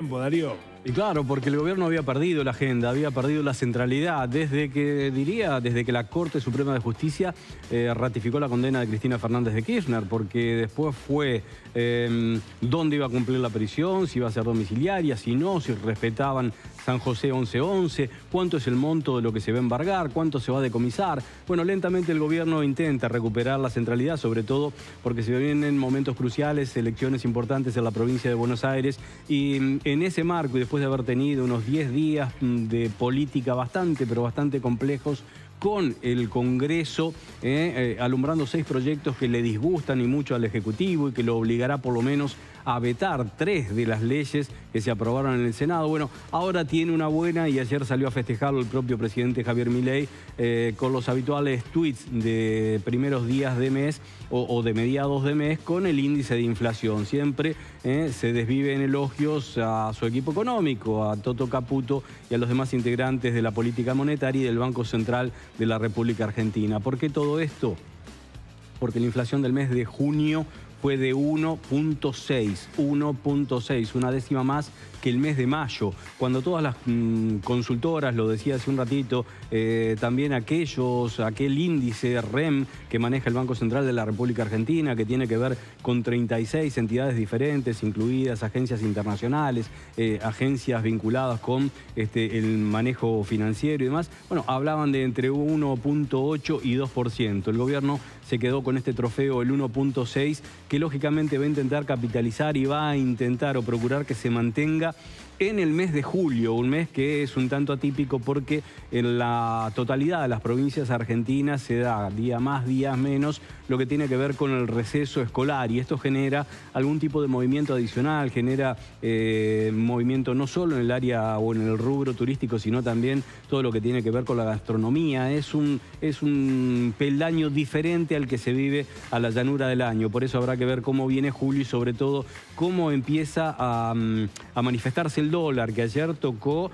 Darío. Y claro, porque el gobierno había perdido la agenda, había perdido la centralidad, desde que la Corte Suprema de Justicia ratificó la condena de Cristina Fernández de Kirchner, porque después fue dónde iba a cumplir la prisión, si iba a ser domiciliaria, si no, si respetaban San José 1111, cuánto es el monto de lo que se va a embargar, cuánto se va a decomisar. Bueno, lentamente el gobierno intenta recuperar la centralidad, sobre todo porque se vienen momentos cruciales, elecciones importantes en la provincia de Buenos Aires, y en ese marco, y después de haber tenido unos 10 días de política bastante complejos, con el Congreso alumbrando 6 proyectos que le disgustan y mucho al Ejecutivo y que lo obligará por lo menos a vetar 3 de las leyes que se aprobaron en el Senado. Bueno, ahora tiene una buena y ayer salió a festejarlo el propio presidente Javier Milei con los habituales tweets de primeros días de mes o de mediados de mes con el índice de inflación. Siempre se desvive en elogios a su equipo económico, a Toto Caputo y a los demás integrantes de la política monetaria y del Banco Central de la República Argentina. ¿Por qué todo esto? Porque la inflación del mes de junio fue de 1.6, una décima más que el mes de mayo, cuando todas las consultoras, lo decía hace un ratito, también aquel índice REM que maneja el Banco Central de la República Argentina, que tiene que ver con 36 entidades diferentes, incluidas agencias internacionales, agencias vinculadas con el manejo financiero y demás, bueno, hablaban de entre 1.8 y 2%. El gobierno se quedó con este trofeo, el 1.6, que lógicamente va a intentar capitalizar y va a intentar o procurar que se mantenga en el mes de julio, un mes que es un tanto atípico porque en la totalidad de las provincias argentinas se da día más, días menos, lo que tiene que ver con el receso escolar, y esto genera algún tipo de movimiento adicional, genera movimiento no solo en el área o en el rubro turístico, sino también todo lo que tiene que ver con la gastronomía. Es un peldaño diferente al que se vive a la llanura del año, por eso habrá que ver cómo viene julio y sobre todo cómo empieza a manifestarse el dólar, que ayer tocó,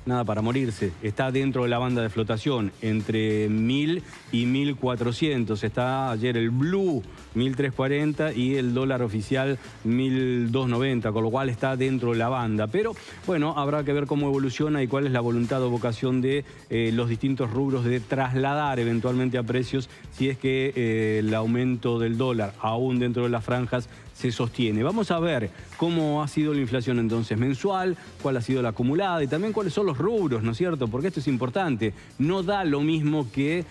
nada para morirse, está dentro de la banda de flotación, entre 1.000 y 1.400. Está ayer el blue 1.340 y el dólar oficial 1.290, con lo cual está dentro de la banda. Pero bueno, habrá que ver cómo evoluciona y cuál es la voluntad o vocación de los distintos rubros de trasladar eventualmente a precios si es que el aumento del dólar, aún dentro de las franjas, se sostiene. Vamos a ver cómo ha sido la inflación entonces mensual, cuál ha sido la acumulada y también cuáles son los rubros, ¿no es cierto? Porque esto es importante. No da lo mismo que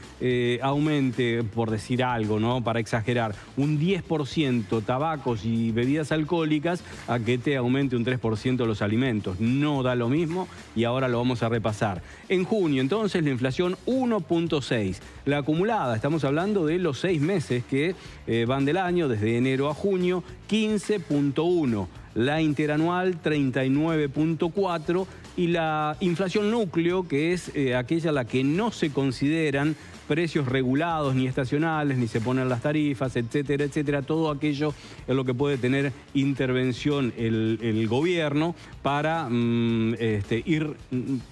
aumente, por decir algo, ¿no? Para exagerar, un 10% tabacos y bebidas alcohólicas a que te aumente un 3% los alimentos. No da lo mismo y ahora lo vamos a repasar. En junio, entonces, la inflación 1.6. La acumulada, estamos hablando de los 6 meses que van del año, desde enero a junio, 15.1, la interanual 39.4 y la inflación núcleo, que es aquella a la que no se consideran precios regulados ni estacionales, ni se ponen las tarifas, etcétera, etcétera. Todo aquello en lo que puede tener intervención el gobierno para ir,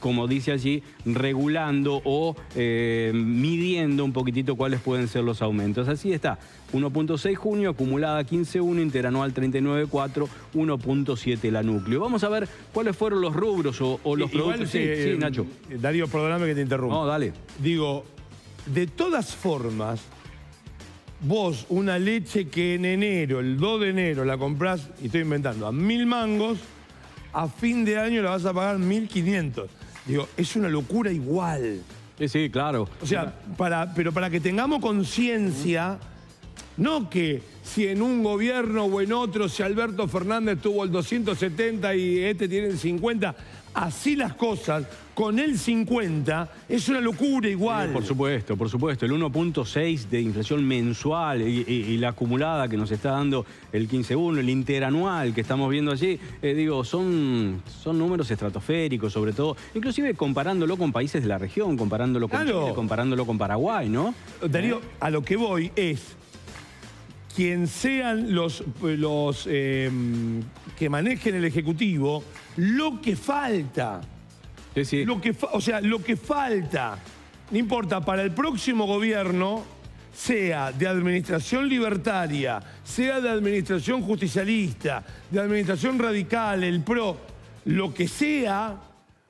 como dice allí, regulando o midiendo un poquitito cuáles pueden ser los aumentos. Así está, 1.6 junio, acumulada 15.1, interanual 39.4, 1.7 la núcleo. Vamos a ver cuáles fueron los rubros o los productos. Sí, Nacho. Darío, perdóname que te interrumpa. No, dale. Digo, de todas formas, vos una leche que en enero, el 2 de enero, la comprás, y estoy inventando, a 1.000 mangos, a fin de año la vas a pagar 1.500. Digo, es una locura igual. Sí, claro. O sea, pero para que tengamos conciencia, no que si en un gobierno o en otro, si Alberto Fernández tuvo el 270 y este tiene el 50, así las cosas, con el 50 es una locura igual. Por supuesto, por supuesto. El 1.6 de inflación mensual y la acumulada que nos está dando el 15.1, el interanual que estamos viendo allí, digo, son números estratosféricos, sobre todo, inclusive comparándolo con países de la región, comparándolo con Chile, comparándolo con Paraguay, ¿no? Darío, a lo que voy es, quien sean los que manejen el Ejecutivo, lo que falta. Sí. Lo que falta. No importa, para el próximo gobierno sea de administración libertaria, sea de administración justicialista, de administración radical, el PRO, lo que sea,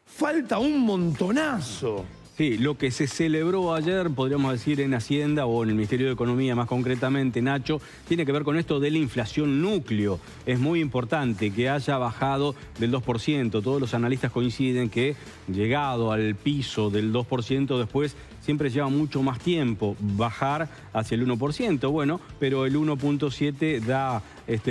falta un montonazo. Sí, lo que se celebró ayer, podríamos decir, en Hacienda o en el Ministerio de Economía más concretamente, Nacho, tiene que ver con esto de la inflación núcleo. Es muy importante que haya bajado del 2%. Todos los analistas coinciden que llegado al piso del 2% después siempre lleva mucho más tiempo bajar hacia el 1%. Bueno, pero el 1.7 da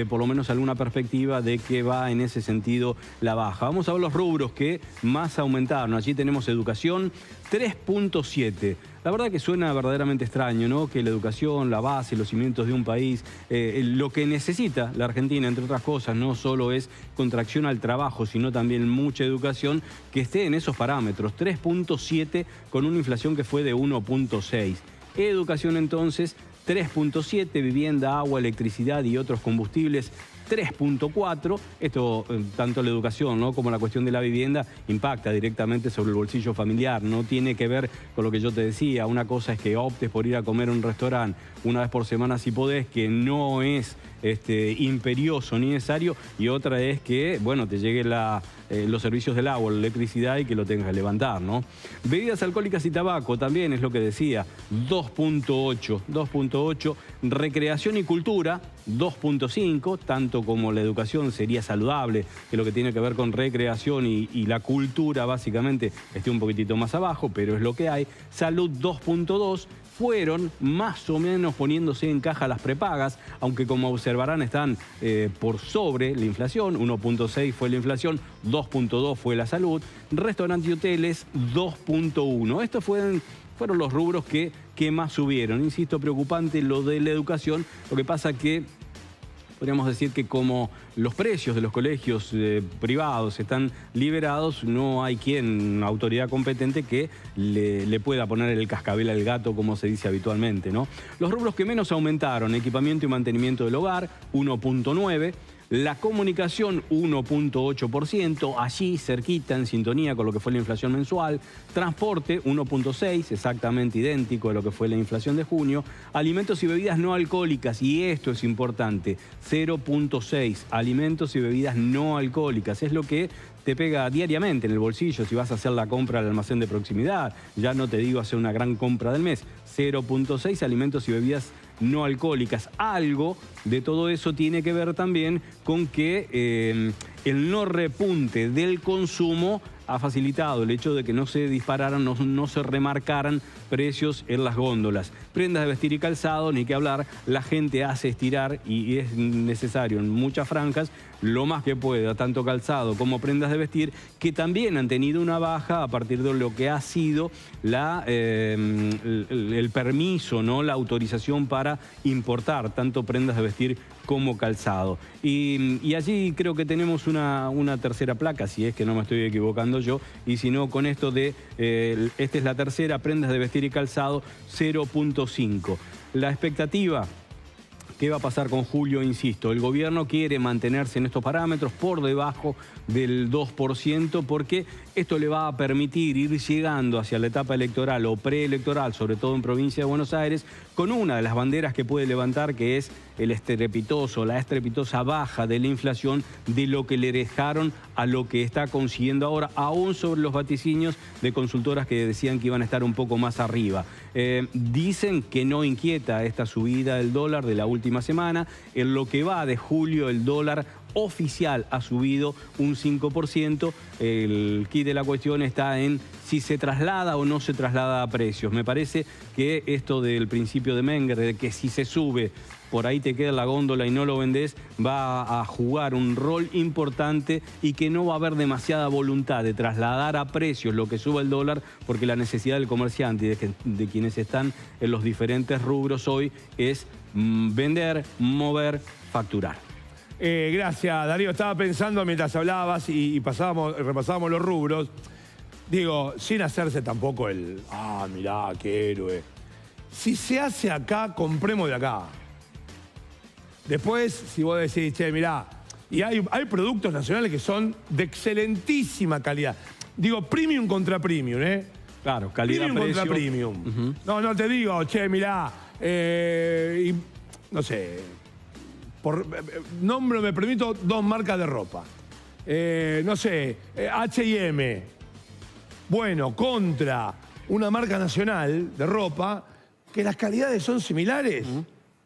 por lo menos alguna perspectiva de que va en ese sentido la baja. Vamos a ver los rubros que más aumentaron. Allí tenemos educación, 3.7. La verdad que suena verdaderamente extraño, ¿no? Que la educación, la base, los cimientos de un país, lo que necesita la Argentina, entre otras cosas, no solo es contracción al trabajo, sino también mucha educación, que esté en esos parámetros. 3.7 con una inflación que fue de 1.6. Educación entonces, 3.7, vivienda, agua, electricidad y otros combustibles, 3.4. Esto, tanto la educación, ¿no?, como la cuestión de la vivienda, impacta directamente sobre el bolsillo familiar. No tiene que ver con lo que yo te decía. Una cosa es que optes por ir a comer a un restaurante una vez por semana si podés, que no es imperioso ni necesario, y otra es que, bueno, te llegue los servicios del agua, la electricidad y que lo tengas que levantar, ¿no? Bebidas alcohólicas y tabaco también es lo que decía, 2.8. Recreación y cultura, 2.5, tanto como la educación sería saludable, que lo que tiene que ver con recreación y la cultura básicamente esté un poquitito más abajo, pero es lo que hay. Salud, 2.2. Fueron más o menos poniéndose en caja las prepagas, aunque como observarán están por sobre la inflación. 1.6 fue la inflación, 2.2 fue la salud. Restaurantes y hoteles, 2.1. Estos fueron los rubros que más subieron. Insisto, preocupante lo de la educación. Lo que pasa que podríamos decir que como los precios de los colegios privados están liberados, no hay quien, autoridad competente, que le pueda poner el cascabel al gato, como se dice habitualmente, ¿no? Los rubros que menos aumentaron: equipamiento y mantenimiento del hogar, 1.9%. La comunicación, 1.8%, allí cerquita, en sintonía con lo que fue la inflación mensual. Transporte, 1.6%, exactamente idéntico a lo que fue la inflación de junio. Alimentos y bebidas no alcohólicas, y esto es importante, 0.6%. Alimentos y bebidas no alcohólicas, es lo que te pega diariamente en el bolsillo si vas a hacer la compra al almacén de proximidad. Ya no te digo hacer una gran compra del mes. 0.6, alimentos y bebidas no alcohólicas. Algo de todo eso tiene que ver también con que el no repunte del consumo ha facilitado el hecho de que no se dispararan, no se remarcaran precios en las góndolas. Prendas de vestir y calzado, ni que hablar, la gente hace estirar, y es necesario en muchas franjas, lo más que pueda, tanto calzado como prendas de vestir, que también han tenido una baja a partir de lo que ha sido el permiso, ¿no?, la autorización para importar tanto prendas de vestir como calzado. Y allí creo que tenemos una tercera placa, si es que no me estoy equivocando yo, y si no, con esto de, esta es la tercera, prendas de vestir y calzado, 0.5. La expectativa, ¿qué va a pasar con julio? Insisto, el gobierno quiere mantenerse en estos parámetros por debajo del 2%, porque esto le va a permitir ir llegando hacia la etapa electoral o preelectoral, sobre todo en provincia de Buenos Aires, con una de las banderas que puede levantar, que es la estrepitosa baja de la inflación, de lo que le dejaron a lo que está consiguiendo ahora, aún sobre los vaticinios de consultoras que decían que iban a estar un poco más arriba. Dicen que no inquieta esta subida del dólar de la última semana. En lo que va de julio, el dólar oficial ha subido un 5%. El quid de la cuestión está en si se traslada o no se traslada a precios. Me parece que esto del principio de Menger, de que si se sube, por ahí te queda en la góndola y no lo vendés, va a jugar un rol importante, y que no va a haber demasiada voluntad de trasladar a precios lo que suba el dólar, porque la necesidad del comerciante y de quienes están en los diferentes rubros hoy es vender, mover, facturar. Gracias, Darío. Estaba pensando mientras hablabas y repasábamos los rubros. Digo, sin hacerse tampoco mirá, qué héroe. Si se hace acá, compremos de acá. Después, si vos decís, che, mirá, y hay productos nacionales que son de excelentísima calidad. Digo, premium contra premium, ¿eh? Claro, calidad-precio. Premium contra premium. No te digo, che, mirá, Y, no sé, nombro, me permito 2 marcas de ropa. No sé, H&M. Bueno, contra una marca nacional de ropa, que las calidades son similares.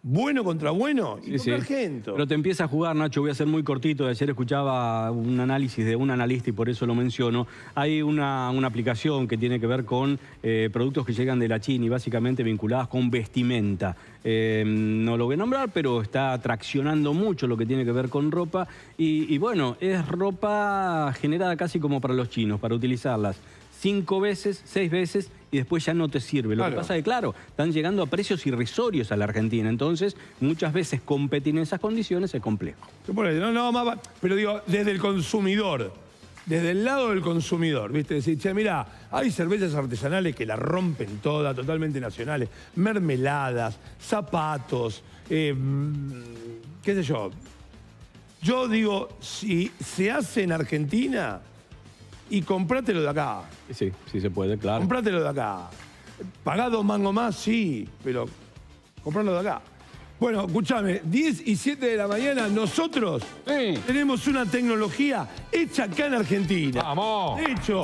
Bueno contra bueno, y Sí, contra sí. Argento. Pero te empieza a jugar, Nacho, voy a ser muy cortito. Ayer escuchaba un análisis de un analista y por eso lo menciono. Hay una aplicación que tiene que ver con productos que llegan de la China y básicamente vinculadas con vestimenta. No lo voy a nombrar, pero está traccionando mucho lo que tiene que ver con ropa. Y bueno, es ropa generada casi como para los chinos, para utilizarlas 5 veces, 6 veces y después ya no te sirve. Lo que pasa es que, claro, están llegando a precios irrisorios a la Argentina. Entonces, muchas veces competir en esas condiciones es complejo. Pero digo, desde el consumidor, desde el lado del consumidor, ¿viste? Decir, che, mira, hay cervezas artesanales que la rompen toda, totalmente nacionales, mermeladas, zapatos, qué sé yo. Yo digo, si se hace en Argentina, y comprátelo de acá. Sí, sí se puede, claro. Comprátelo de acá. Pagá 2 mangos más, sí, pero compralo de acá. Bueno, escúchame, 10 y 7 de la mañana, nosotros tenemos una tecnología hecha acá en Argentina. ¡Vamos! De hecho,